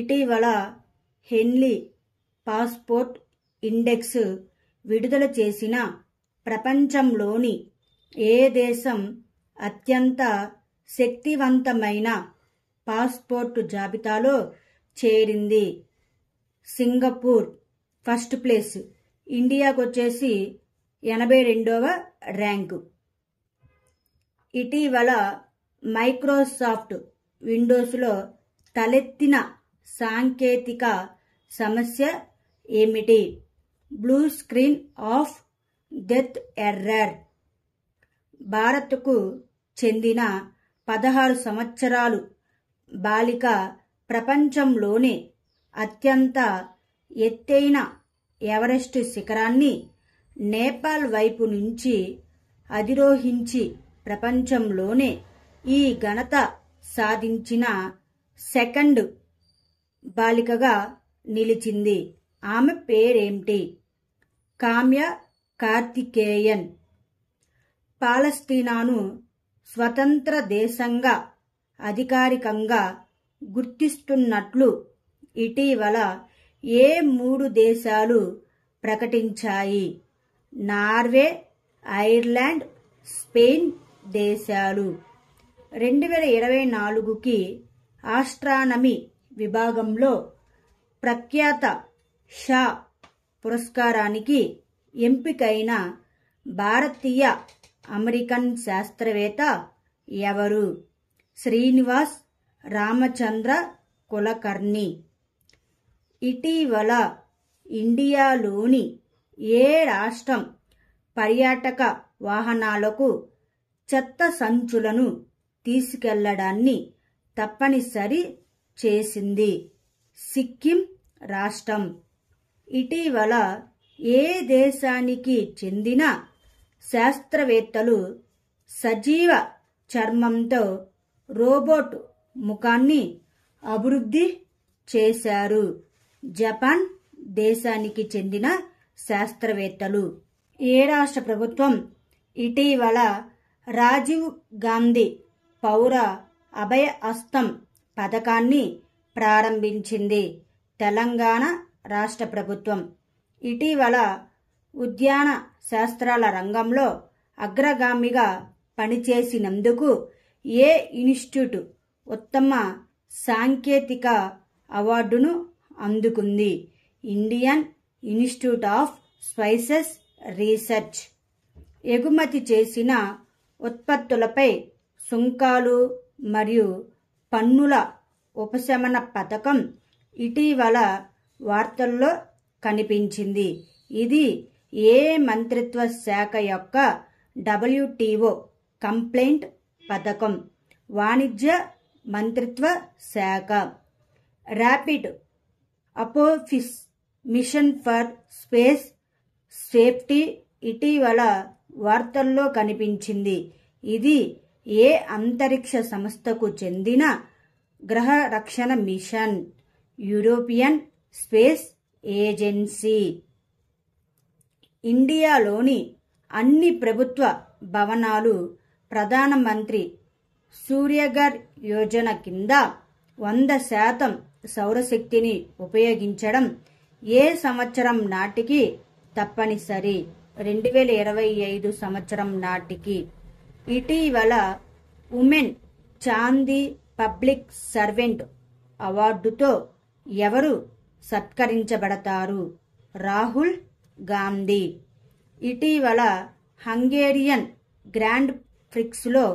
ఇటీవల హెన్లీ passport index విడుదల చేసిన ప్రపంచంలోని ఏ దేశం అత్యంత శక్తివంతమైన పాస్పోర్ట్ జాబితాలో చేరింది? సింగపూర్ ఫస్ట్ ప్లేస్, ఇండియాకు వచ్చేసి 82వ ర్యాంకు. ఇటీవల మైక్రోసాఫ్ట్ విండోస్లో తలెత్తిన సాంకేతిక సమస్య ఏమిటి? Blue screen off death error. భారత్కు చెందిన 16 సంవత్సరాలు బాలిక ప్రపంచంలోనే అత్యంత ఎత్తైన ఎవరెస్ట్ శిఖరాన్ని నేపాల్ వైపు నుంచి అధిరోహించి ప్రపంచంలోనే ఈ ఘనత సాధించిన సెకండ్ బాలికగా నిలిచింది. ఆమె పేరేంటి? కామ్య కార్తికేయన్. పాలస్తీనాను స్వతంత్ర దేశంగా అధికారికంగా గుర్తిస్తున్నట్లు ఇటీవల ఏ 3 దేశాలు ప్రకటించాయి? నార్వే, ఐర్లాండ్, స్పెయిన్ దేశాలు. 2024కి ఆస్ట్రానమీ విభాగంలో ప్రఖ్యాత షా పురస్కారానికి ఎంపికైన భారతీయ అమెరికన్ శాస్త్రవేత్త ఎవరు? శ్రీనివాస్ రామచంద్ర కులకర్ణి. ఇటీవల ఇండియాలోని ఏ రాష్ట్రం పర్యాటక వాహనాలకు చెత్త సంచులను తీసుకెళ్లడాన్ని తప్పనిసరి చేసింది? సిక్కిం రాష్ట్రం. ఇటీవల ఏ దేశానికి చెందిన శాస్త్రవేత్తలు సజీవ చర్మంతో రోబోట్ ముఖాన్ని అభివృద్ధి చేశారు? జపాన్ దేశానికి చెందిన శాస్త్రవేత్తలు. ఏ రాష్ట్ర ప్రభుత్వం ఇటీవల రాజీవ్ గాంధీ పౌర అభయ హస్తం పథకాన్ని ప్రారంభించింది? తెలంగాణ రాష్ట్ర ప్రభుత్వం. ఇటీవల ఉద్యాన శాస్త్రాల రంగంలో అగ్రగామిగా పనిచేసినందుకు ఏ ఇన్స్టిట్యూట్ ఉత్తమ సాంకేతిక అవార్డును అందుకుంది? Indian institute of spices research. ఎగుమతి చేసిన ఉత్పత్తులపై సుంకాలు మరియు పన్నుల ఉపశమన పథకం ఇటీవల వార్తల్లో కనిపించింది. ఇది ఏ మంత్రిత్వ శాఖ యొక్క WTO కంప్లైంట్ పథకం? వాణిజ్య మంత్రిత్వ శాఖ. Rapid Apophis mission for space safety ఇటీవల వార్తల్లో కనిపించింది. ఇది ఏ అంతరిక్ష సంస్థకు చెందిన గ్రహ రక్షణ మిషన్? European space agency. ఇండియాలోని అన్ని ప్రభుత్వ భవనాలు ప్రధానమంత్రి సూర్యఘర్ యోజన కింద 100% సౌరశక్తిని ఉపయోగించడం ఏ సంవత్సరం నాటికి తప్పనిసరి? 2025 సంవత్సరం నాటికి. ఇటీవల ఉమెన్ చాందీ పబ్లిక్ సర్వెంట్ అవార్డుతో ఎవరు సత్కరించబడతారు? రాహుల్ గాంధీ. ఇటీవల హంగేరియన్ గ్రాండ్ ప్రిక్స్లో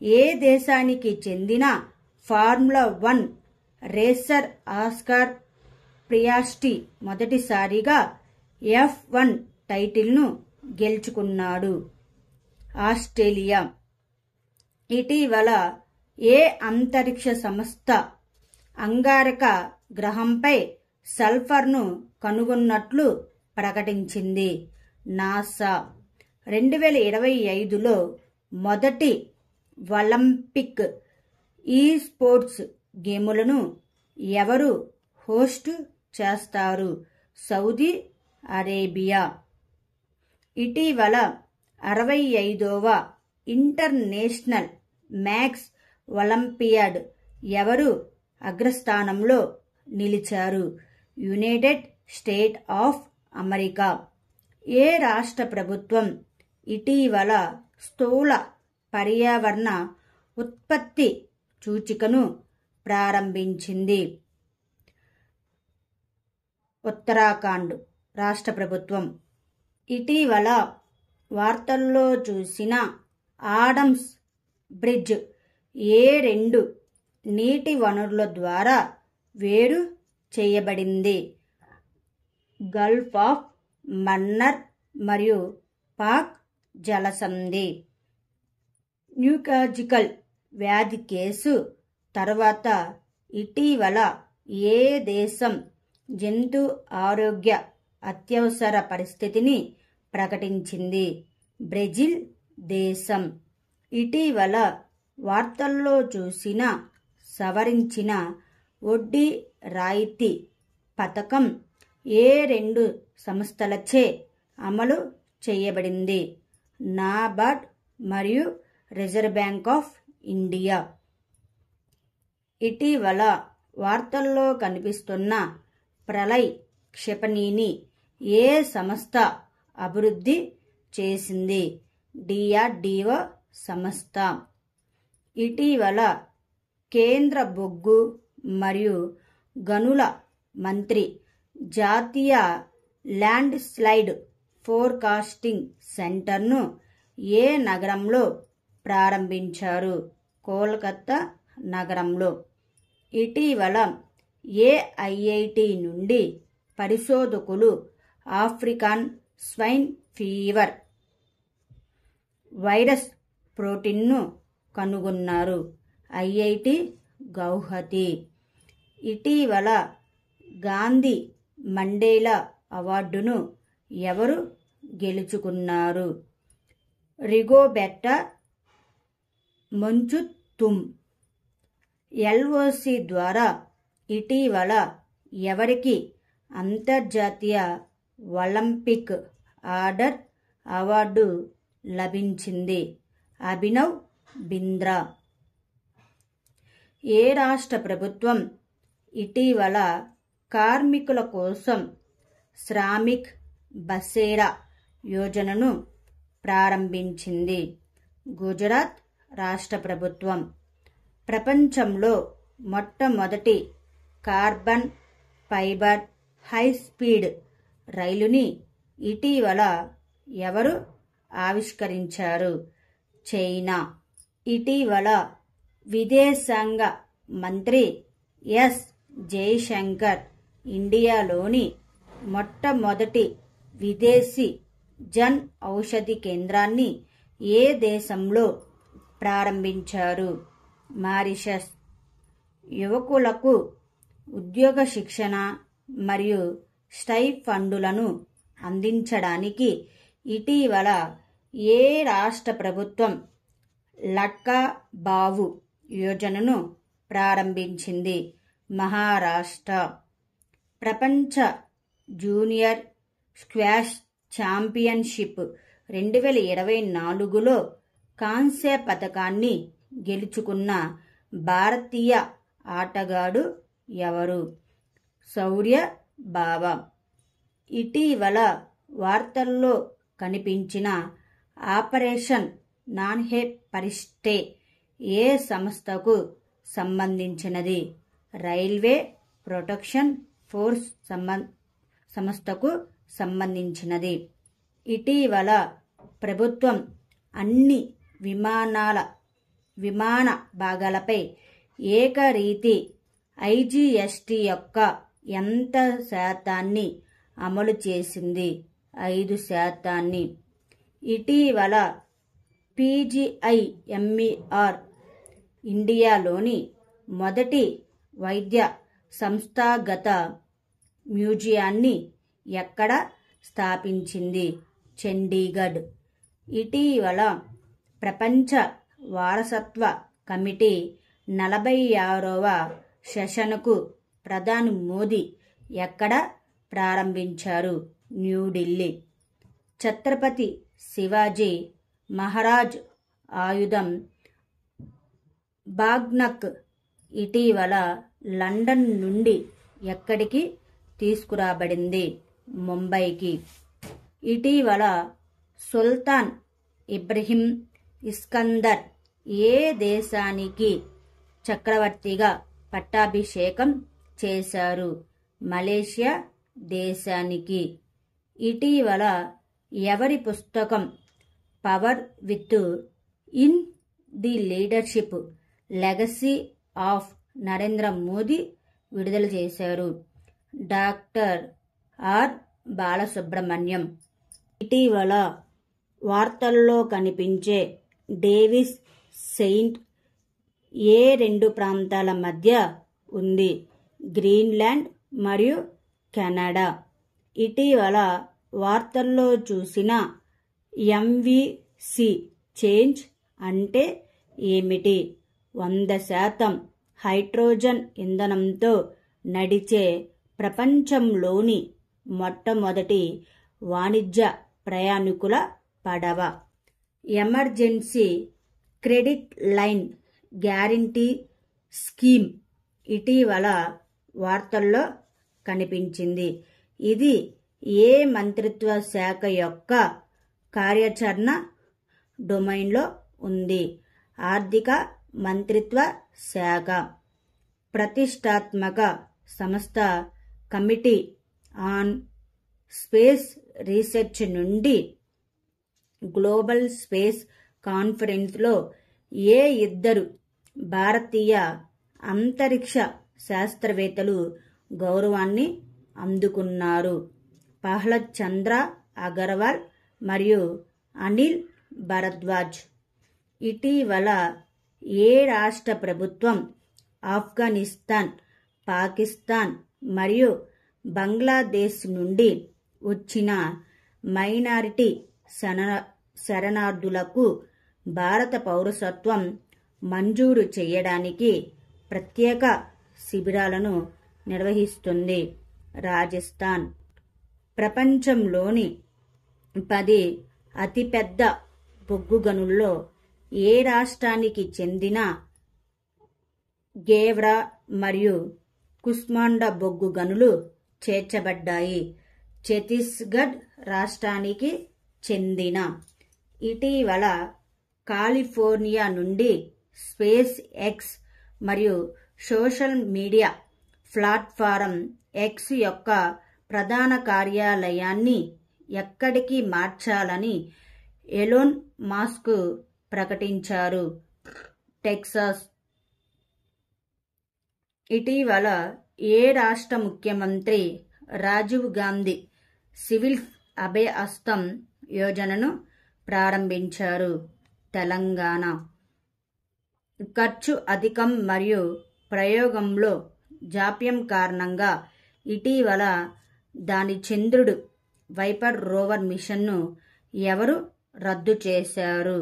ఏ దేశానికి చెందిన ఫార్ములా 1 రేసర్ ఆస్కార్ పియాస్ట్రీ మొదటిసారిగా F1 టైటిల్ను గెలుచుకున్నాడు? ఆస్ట్రేలియా. ఇటీవల ఏ అంతరిక్ష సంస్థ అంగారక గ్రహంపై సల్ఫర్ను కనుగొన్నట్లు ప్రకటించింది? నాసా. 2025లో మొదటి ఒలింపిక్ ఈ స్పోర్ట్స్ గేములను ఎవరు హోస్ట్ చేస్తారు? Saudi Arabia. ఇటీవల 65వ ఇంటర్నేషనల్ మ్యాథ్స్ ఒలింపియాడ్ ఎవరు అగ్రస్థానంలో నిలిచారు? United States of America. ఏ రాష్ట్ర ప్రభుత్వం ఇటీవల స్థూల పర్యావరణ ఉత్పత్తి సూచికను ప్రారంభించింది? ఉత్తరాఖండ్ రాష్ట్ర ప్రభుత్వం. ఇటీవల వార్తల్లో చూసిన ఆడమ్స్ బ్రిడ్జ్ ఏ రెండు నీటి వనరుల ద్వారా వేరు చేయబడింది? గల్ఫ్ ఆఫ్ మన్నార్ మరియు పాక్ జలసంధి. న్యూకాజికల్ వ్యాధి కేసు తర్వాత ఇటీవల ఏ దేశం జంతు ఆరోగ్య అత్యవసర పరిస్థితిని ప్రకటించింది? బ్రెజిల్ దేశం. ఇటీవల వార్తల్లో చూసిన సవరించిన వడ్డీ రాయితీ పథకం ఏ రెండు సంస్థలచే అమలు చేయబడింది? నాబార్డ్ మరియు రిజర్వ్ బ్యాంక్ ఆఫ్ ఇండియా. ఇటీవల వార్తల్లో కనిపిస్తున్న ప్రళయ్ క్షిపణిని ఏ సంస్థ అభివృద్ధి చేసింది? DRDO సంస్థ. ఇటీవల కేంద్ర బొగ్గు మరియు గనుల మంత్రి జాతీయ ల్యాండ్ స్లైడ్ ఫోర్కాస్టింగ్ సెంటర్ను ఏ నగరంలో ప్రారంభించారు? కోల్కతా నగరంలో. ఇటీవల ఏ IIT నుండి పరిశోధకులు ఆఫ్రికన్ స్వైన్ ఫీవర్ వైరస్ ప్రోటీన్ను కనుగొన్నారు? IIT గౌహతి. ఇటీవల గాంధీ మండేలా అవార్డును ఎవరు గెలుచుకున్నారు? రిగోబెర్టా మంచుతుమ్. LOC ద్వారా ఇటీవల ఎవరికి అంతర్జాతీయ ఒలింపిక్ ఆర్డర్ అవార్డు లభించింది? అభినవ్ బింద్రా. ఏ రాష్ట్ర ప్రభుత్వం ఇటీవల కార్మికుల కోసం శ్రామిక్ బసేరా యోజనను ప్రారంభించింది? గుజరాత్ రాష్ట్ర ప్రభుత్వం. ప్రపంచంలో మొట్టమొదటి కార్బన్ ఫైబర్ హై స్పీడ్ రైలుని ఇటీవల ఎవరు ఆవిష్కరించారు? చైనా. ఇటీవల విదేశాంగ మంత్రి ఎస్ జయశంకర్ ఇండియాలోని మొట్టమొదటి విదేశీ జన్ ఔషధి కేంద్రాన్ని ఏ దేశంలో ప్రారంభించారు? మారిషస్. యువకులకు ఉద్యోగ శిక్షణ మరియు స్టైఫండులను అందించడానికి ఇటీవల ఏ రాష్ట్ర ప్రభుత్వం లట్కా బావు యోజనను ప్రారంభించింది? మహారాష్ట్ర. ప్రపంచ జూనియర్ స్క్వాష్ ఛాంపియన్షిప్ 2024లో కాంస్య పతకాన్ని గెలుచుకున్న భారతీయ ఆటగాడు ఎవరు? శౌర్య బావా. ఇటీవల వార్తల్లో కనిపించిన ఆపరేషన్ నాన్హే పరిష్టే ఏ సంస్థకు సంబంధించినది? రైల్వే ప్రొటెక్షన్ ఫోర్స్ సంస్థకు సంబంధించినది. ఇటీవల ప్రభుత్వం అన్ని విమాన భాగాలపై ఏకరీతి IGST యొక్క ఎంత శాతాన్ని అమలు చేసింది? 5%. ఇటీవల PGIMER ఇండియాలోని మొదటి వైద్య సంస్థాగత మ్యూజియాన్ని ఎక్కడ స్థాపించింది? చండీగఢ్. ఇటీవల ప్రపంచ వారసత్వ కమిటీ 46వ సెషన్కు ప్రధాని మోదీ ఎక్కడ ప్రారంభించారు? న్యూఢిల్లీ. ఛత్రపతి శివాజీ మహారాజ్ ఆయుధం బాగ్నక్ ఇటీవల లండన్ నుండి ఎక్కడికి తీసుకురాబడింది? ముంబైకి. ఇటీవల సుల్తాన్ ఇబ్రహీం ఇస్కందర్ ఏ దేశానికి చక్రవర్తిగా పట్టాభిషేకం చేశారు? మలేషియా దేశానికి. ఇటీవల ఎవరి పుస్తకం power within the leadership legacy of Narendra Modi విడుదల చేశారు? Doctor R Balasubramaniam. ఇటీవల వార్తల్లో కనిపించే డేవిస్ సెయింట్ ఏ రెండు ప్రాంతాల మధ్య ఉంది? గ్రీన్లాండ్ మరియు కెనడా. ఇటీవల వార్తల్లో చూసిన ఎంవిసి చేంజ్ అంటే ఏమిటి? 100% హైడ్రోజన్ ఇంధనంతో నడిచే ప్రపంచంలోని మొట్టమొదటి వాణిజ్య ప్రయాణికుల పడవ. Emergency credit line guarantee scheme ఇటీవల వార్తల్లో కనిపించింది. ఇది ఏ మంత్రిత్వ శాఖ యొక్క కార్యాచరణ డొమైన్లో ఉంది? ఆర్థిక మంత్రిత్వ శాఖ. ప్రతిష్టాత్మక సంస్థ కమిటీ ఆన్ స్పేస్ రీసెర్చ్ నుండి గ్లోబల్ స్పేస్ కాన్ఫరెన్స్లో ఏ ఇద్దరు భారతీయ అంతరిక్ష శాస్త్రవేత్తలు గౌరవాన్ని అందుకున్నారు? ప్రహ్లాద్ చంద్ర అగర్వాల్ మరియు అనిల్ భరద్వాజ్. ఇటీవల ఏ రాష్ట్ర ప్రభుత్వం ఆఫ్ఘనిస్తాన్, పాకిస్తాన్ మరియు బంగ్లాదేశ్ నుండి వచ్చిన మైనారిటీ శరణార్థులకు భారత పౌరసత్వం మంజూరు చేయడానికి ప్రత్యేక శిబిరాలను నిర్వహిస్తుంది? రాజస్థాన్. ప్రపంచంలోని 10 అతిపెద్ద బొగ్గు గనుల్లో ఏ రాష్ట్రానికి చెందిన గేవ్రా మరియు కుస్మాండా బొగ్గు గనులు చేర్చబడ్డాయి? ఛత్తీస్గఢ్ రాష్ట్రానికి చెందిన. ఇటీవల కాలిఫోర్నియా నుండి స్పేస్ ఎక్స్ మరియు సోషల్ మీడియా ప్లాట్ఫారం ఎక్స్ యొక్క ప్రధాన కార్యాలయాన్ని ఎక్కడికి మార్చాలని ఎలోన్ మస్క్ ప్రకటించారు? టెక్సాస్. ఇటీవల ఏ రాష్ట్ర ముఖ్యమంత్రి రాజీవ్ గాంధీ సివిల్ అభయ హస్తం యోజనను ప్రారంభించారు? తెలంగాణ. ఖర్చు అధికం మరియు ప్రయోగంలో జాప్యం కారణంగా ఇటీవల దాని చంద్రుడు వైపర్ రోవర్ మిషన్ను ఎవరు రద్దు చేశారు?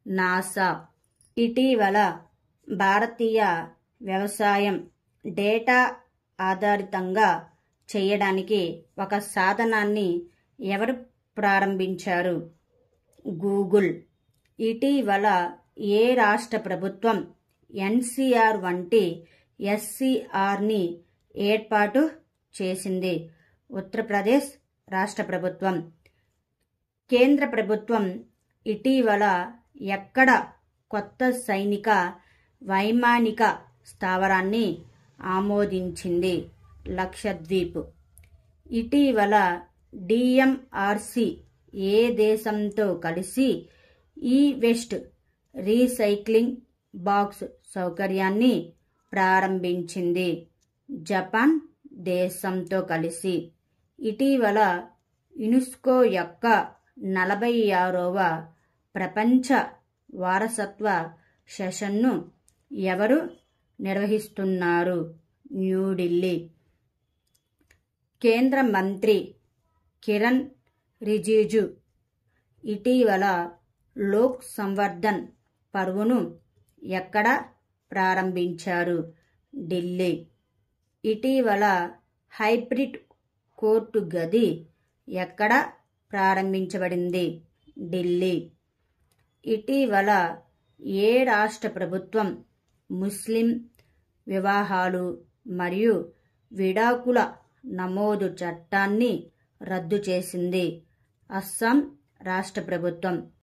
నాసా. ఇటీవల భారతీయ వ్యవసాయం డేటా ఆధారితంగా చేయడానికి ఒక సాధనాన్ని ఎవరు ప్రారంభించారు? గూగుల్. ఇటీవల ఏ రాష్ట్ర ప్రభుత్వం ఎన్సిఆర్ వంటి ఎస్సిఆర్ని ఏర్పాటు చేసింది? ఉత్తరప్రదేశ్ రాష్ట్ర ప్రభుత్వం. కేంద్ర ప్రభుత్వం ఇటీవల ఎక్కడ కొత్త సైనిక వైమానిక స్థావరాన్ని ఆమోదించింది? లక్షద్వీప్. ఇటీవల డిఎంఆర్సి ఏ దేశంతో కలిసి ఈ వేస్ట్ రీసైక్లింగ్ బాక్స్ సౌకర్యాన్ని ప్రారంభించింది? జపాన్ దేశంతో కలిసి. ఇటీవల యునెస్కో యొక్క 46వ ప్రపంచ వారసత్వ సెషన్ను ఎవరు నిర్వహిస్తున్నారు? న్యూఢిల్లీ. కేంద్ర మంత్రి కిరణ్ రిజిజు ఇటీవల లోక్ సంవర్ధన్ పర్వును ఎక్కడ ప్రారంభించారు? ఢిల్లీ. ఇటీవల హైబ్రిడ్ కోర్టు గది ఎక్కడ ప్రారంభించబడింది? ఢిల్లీ. ఇటీవల ఏ రాష్ట్ర ప్రభుత్వం ముస్లిం వివాహాలు మరియు విడాకుల నమోదు చట్టాన్ని రద్దు చేసింది? అస్సాం రాష్ట్ర ప్రభుత్వం.